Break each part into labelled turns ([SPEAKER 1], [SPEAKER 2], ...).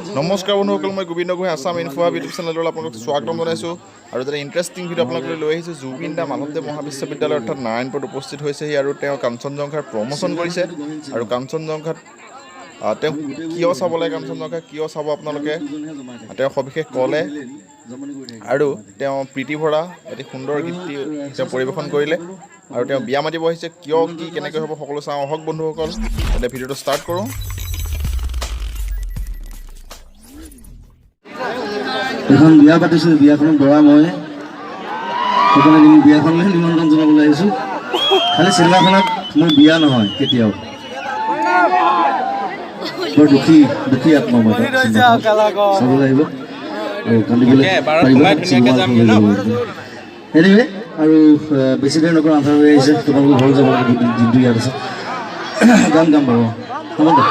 [SPEAKER 1] নমস্কাৰ বন্ধুসকল, মই গোবিন্দ গোহাঁই আছাম ইনফোহাব ইউটিউব চেনেললৈ আপোনালোকক স্বাগতম জনাইছোঁ। আৰু এটা ইণ্টাৰেষ্টিং ভিডিঅ' আপোনালোকলৈ লৈ আহিছোঁ। জুবিন দা মাধৱদেৱ মহাবিশ্ববিদ্যালয় অৰ্থাৎ নাৰায়ণপুৰত উপস্থিত হৈছেহি আৰু তেওঁ কাঞ্চনজংঘাৰ প্ৰমোশ্যন কৰিছে। আৰু কাঞ্চনজংঘাত তেওঁ কিয় চাব লাগে, কাঞ্চনজংঘা কিয় চাব আপোনালোকে, তেওঁ সবিশেষ ক'লে। আৰু তেওঁ প্ৰীতি ভৰা এটি সুন্দৰ গীতটি তেওঁ পৰিৱেশন কৰিলে। আৰু তেওঁ বিয়া মাতিব আহিছে, কিয় কি কেনেকৈ হ'ব সকলো চাওঁ আহক বন্ধুসকল। এতিয়া ভিডিঅ'টো ষ্টাৰ্ট কৰোঁ।
[SPEAKER 2] এখন বিয়া পাতিছোঁ, বিয়াখনত দৰা মই, সেইকাৰণে বিয়াখনলৈ নিমন্ত্ৰণ জনাবলৈ আহিছোঁ। খালি চিনেমাখনত মোৰ বিয়া নহয় কেতিয়াও, বৰ দুখী আত্মা মই চাবলৈ আহিব আৰু কান্দিবলৈ এনিৱে। আৰু বেছি দেৰি নকৰা আন্ধাৰ হৈ আহিছে, তোমালোকৰ ঘৰ যাব লাগে দিনটো ইয়াত আছে। গাম বাৰু হ'ব দে।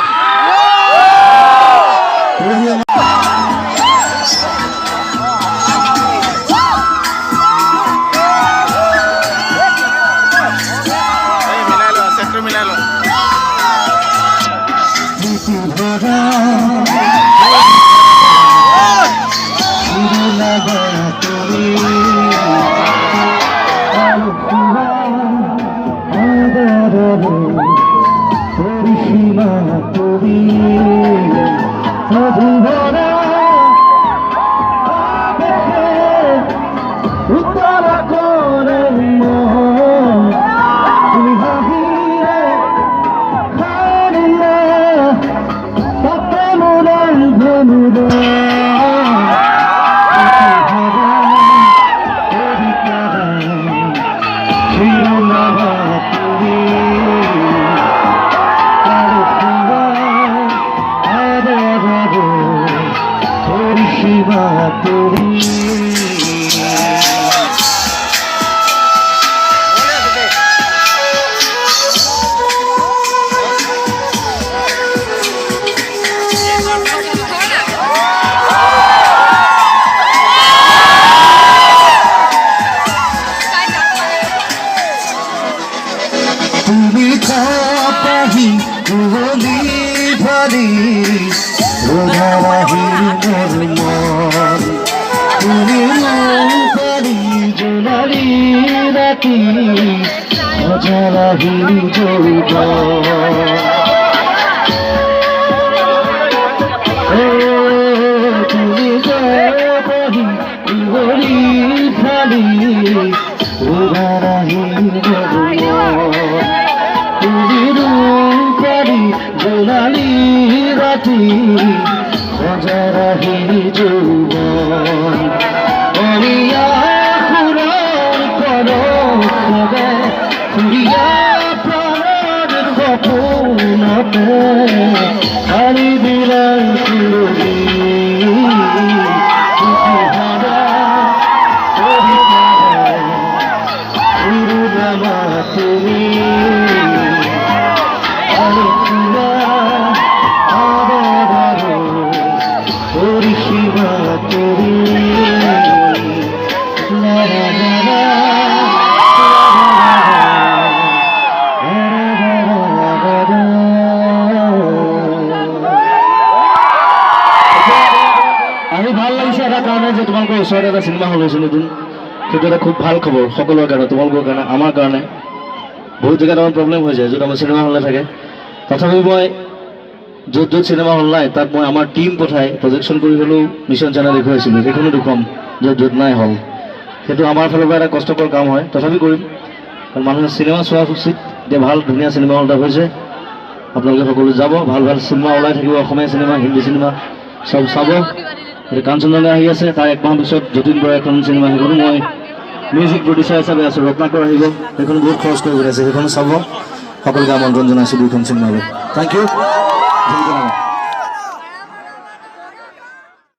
[SPEAKER 2] তোমালোকৰ ওচৰতে এটা চিনেমা হল হৈছে নতুন, সেইটো এটা খুব ভাল খবৰ সকলোৰে কাৰণে, তোমালোকৰ কাৰণে, আমাৰ কাৰণে। বহুত জেগাত আমাৰ প্ৰব্লেম হৈ যায় য'ত আমাৰ চিনেমা হল নাথাকে। তথাপি মই য'ত চিনেমা হল নাই তাত মই আমাৰ টীম পঠাই প্ৰজেকশ্যন কৰি হ'লেও মিছন চেনেল দেখুৱাইছিলোঁ। সেইখনো দেখুৱাম য'ত নাই হল। সেইটো আমাৰ ফালৰ পৰা এটা কষ্টকৰ কাম হয়, তথাপি কৰিম, কাৰণ মানুহে চিনেমা চোৱা উচিত। এতিয়া ভাল ধুনীয়া চিনেমা হল এটা হৈছে, আপোনালোকে সকলো যাব। ভাল চিনেমা ওলাই থাকিব, অসমীয়া চিনেমা, হিন্দী চিনেমা চব চাব। এতিয়া কাঞ্চনজংঘা আহি আছে, তাৰ এক মাহ পিছত যতীন বৰা এখন চিনেমা, সেইখনো মই মিউজিক প্ৰডিউচাৰ হিচাপে আছোঁ। ৰত্নাকৰ আহিব, সেইখন বহুত খৰচ কৰি আছে, সেইখনো চাব। সকলোকে আমন্ত্ৰণ জনাইছোঁ দুইখন চিনেমালৈ। Thank U.